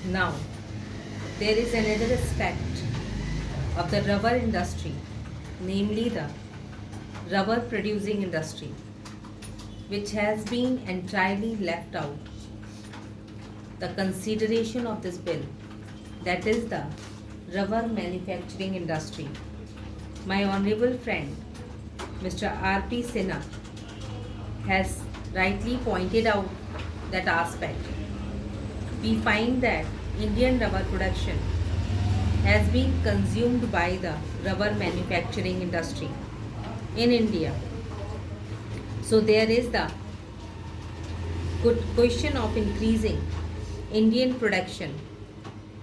Now, there is another aspect of the rubber industry, namely the rubber producing industry, which has been entirely left out the consideration of this bill, that is the rubber manufacturing industry. My honorable friend Mr. R.P. Sinha has rightly pointed out that aspect. We find that Indian rubber production has been consumed by the rubber manufacturing industry in India. So there is the good question of increasing Indian production.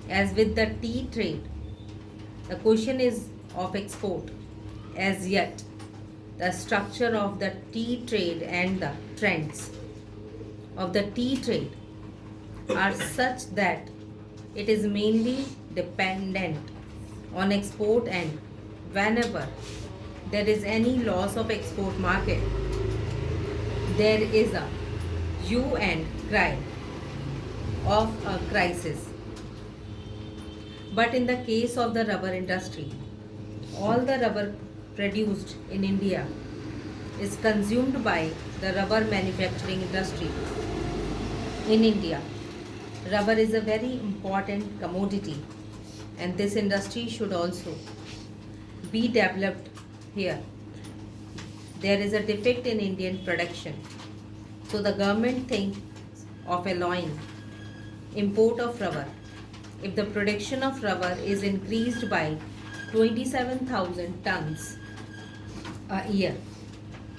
As with the tea trade, the question is of export. As yet, the structure of the tea trade and the trends of the tea trade are such that it is mainly dependent on export, and whenever there is any loss of export market, there is a hue and cry of a crisis. But in the case of the rubber industry, all the rubber produced in India is consumed by the rubber manufacturing industry in India. Rubber is a very important commodity, and this industry should also be developed here. There is a defect in Indian production, so the government thinks of allowing import of rubber. If the production of rubber is increased by 27,000 tons a year,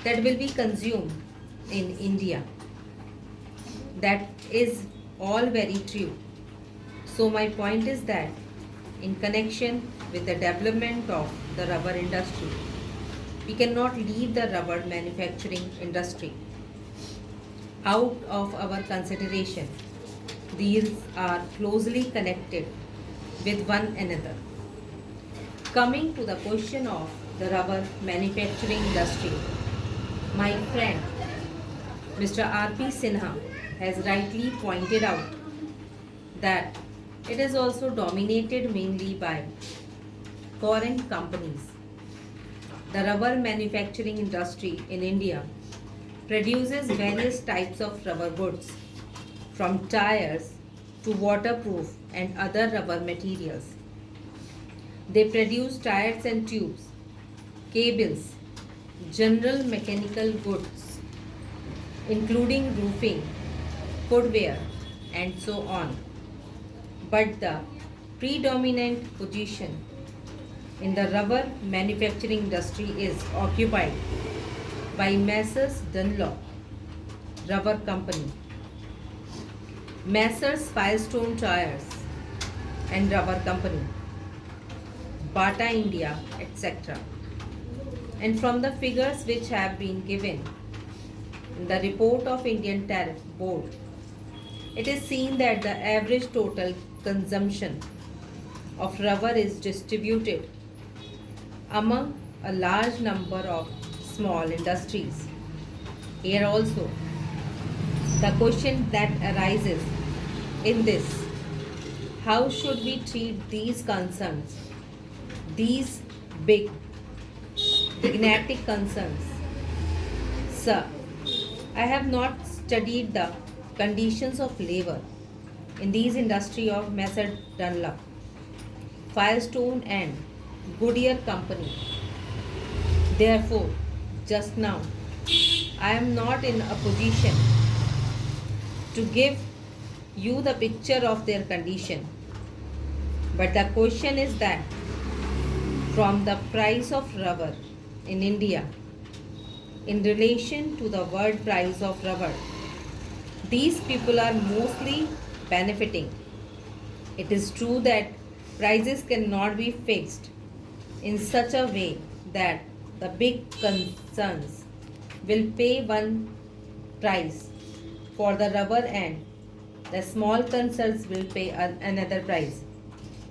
that will be consumed in India. That is all very true. So my point is that in connection with the development of the rubber industry, we cannot leave the rubber manufacturing industry out of our consideration. These are closely connected with one another. Coming to the question of the rubber manufacturing industry, my friend Mr. R.P. Sinha has rightly pointed out that it is also dominated mainly by foreign companies. The rubber manufacturing industry in India produces various types of rubber goods, from tires to waterproof and other rubber materials. They produce tires and tubes, cables, general mechanical goods, including roofing, footwear, and so on. But the predominant position in the rubber manufacturing industry is occupied by Messrs. Dunlop Rubber Company, Messrs. Firestone Tires and Rubber Company, Bata India, etc. And from the figures which have been given in the report of Indian Tariff Board, it is seen that the average total consumption of rubber is distributed among a large number of small industries. Here also, the question that arises in this: how should we treat these concerns, these big, gigantic concerns? Sir, I have not studied the conditions of labor in these industry of Messrs. Dunlop, Firestone and Goodyear Company. Therefore, just now, I am not in a position to give you the picture of their condition. But the question is that from the price of rubber in India in relation to the world price of rubber, these people are mostly benefiting. It is true that prices cannot be fixed in such a way that the big concerns will pay one price for the rubber and the small concerns will pay another price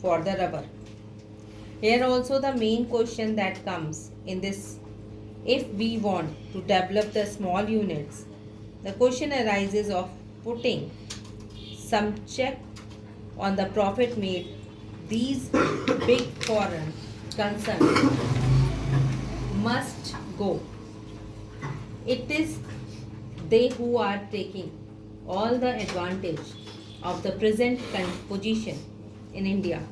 for the rubber. Here also the main question that comes in this: if we want to develop the small units, the question arises of putting some check on the profit made, these big foreign concerns must go. It is they who are taking all the advantage of the present position in India.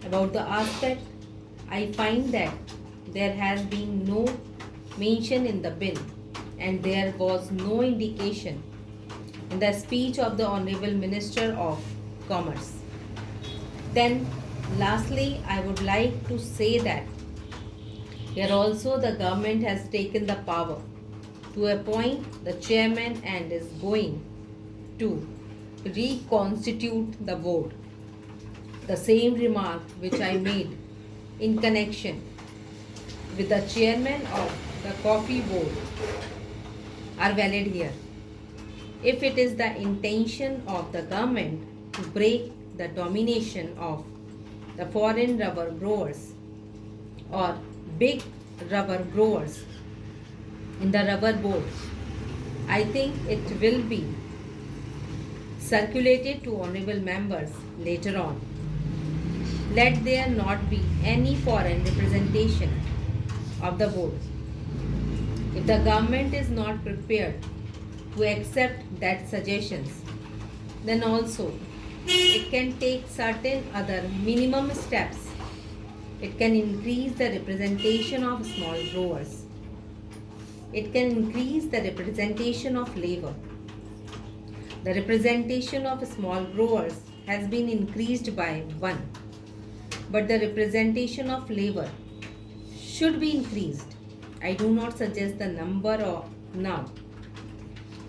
About the aspect, I find that there has been no mention in the bill and there was no indication in the speech of the Honorable Minister of Commerce. Then, lastly, I would like to say that here also the government has taken the power to appoint the chairman and is going to reconstitute the board. The same remark which I made in connection with the chairman of the coffee board are valid here. If it is the intention of the government to break the domination of the foreign rubber growers or big rubber growers in the rubber board, I think it will be circulated to honorable members later on. Let there not be any foreign representation of the board. If the government is not prepared to accept that suggestions, then also it can take certain other minimum steps. It can increase the representation of small growers. It can increase the representation of labor. The representation of small growers has been increased by 1, but the representation of labor should be increased. I do not suggest the number of now.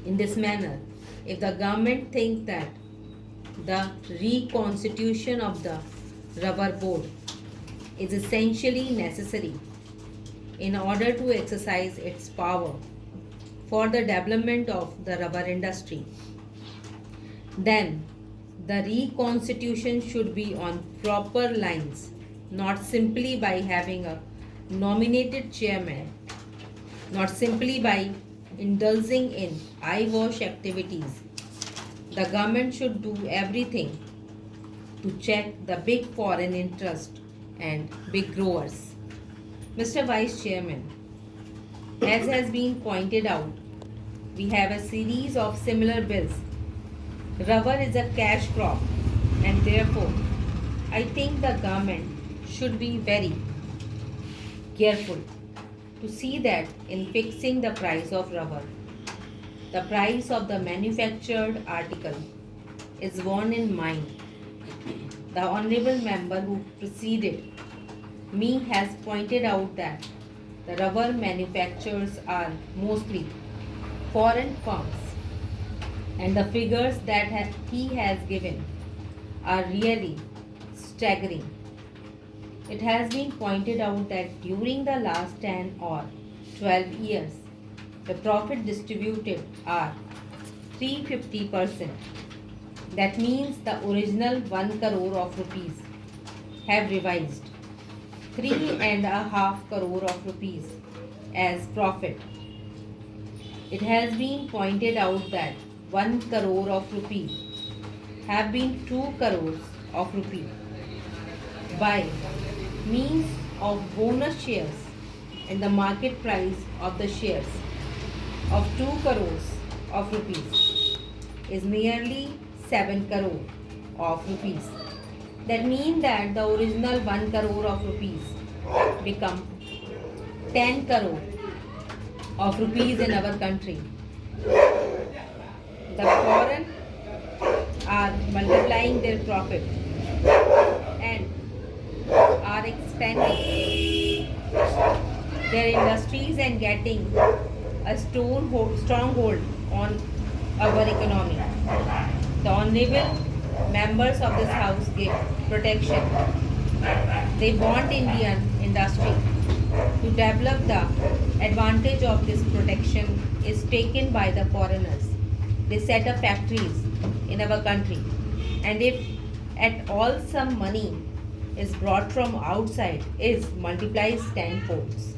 In this manner, if the government thinks that the reconstitution of the rubber board is essentially necessary in order to exercise its power for the development of the rubber industry, then the reconstitution should be on proper lines, not simply by having a nominated chairman, not simply by indulging in eyewash activities. The government should do everything to check the big foreign interest and big growers. Mr. Vice Chairman, as has been pointed out, we have a series of similar bills. Rubber is a cash crop and therefore I think the government should be very careful to see that in fixing the price of rubber, the price of the manufactured article is borne in mind. The honorable member who preceded me has pointed out that the rubber manufacturers are mostly foreign firms and the figures that he has given are really staggering. It has been pointed out that during the last 10 or 12 years, the profit distributed are 350%. That means the original 1 crore of rupees have revised 3.5 crore of rupees as profit. It has been pointed out that 1 crore of rupees have been 2 crores of rupees by means of bonus shares and the market price of the shares of 2 crores of rupees is nearly 7 crore of rupees. That means that the original 1 crore of rupees become 10 crore of rupees in our country. The foreign are multiplying their profit and are expanding their industries and getting a stronghold on our economy. The honorable members of this house give protection. They want Indian industry to develop. The advantage of this protection is taken by the foreigners. They set up factories in our country, and if at all some money is brought from outside, is multiplies tenfolds.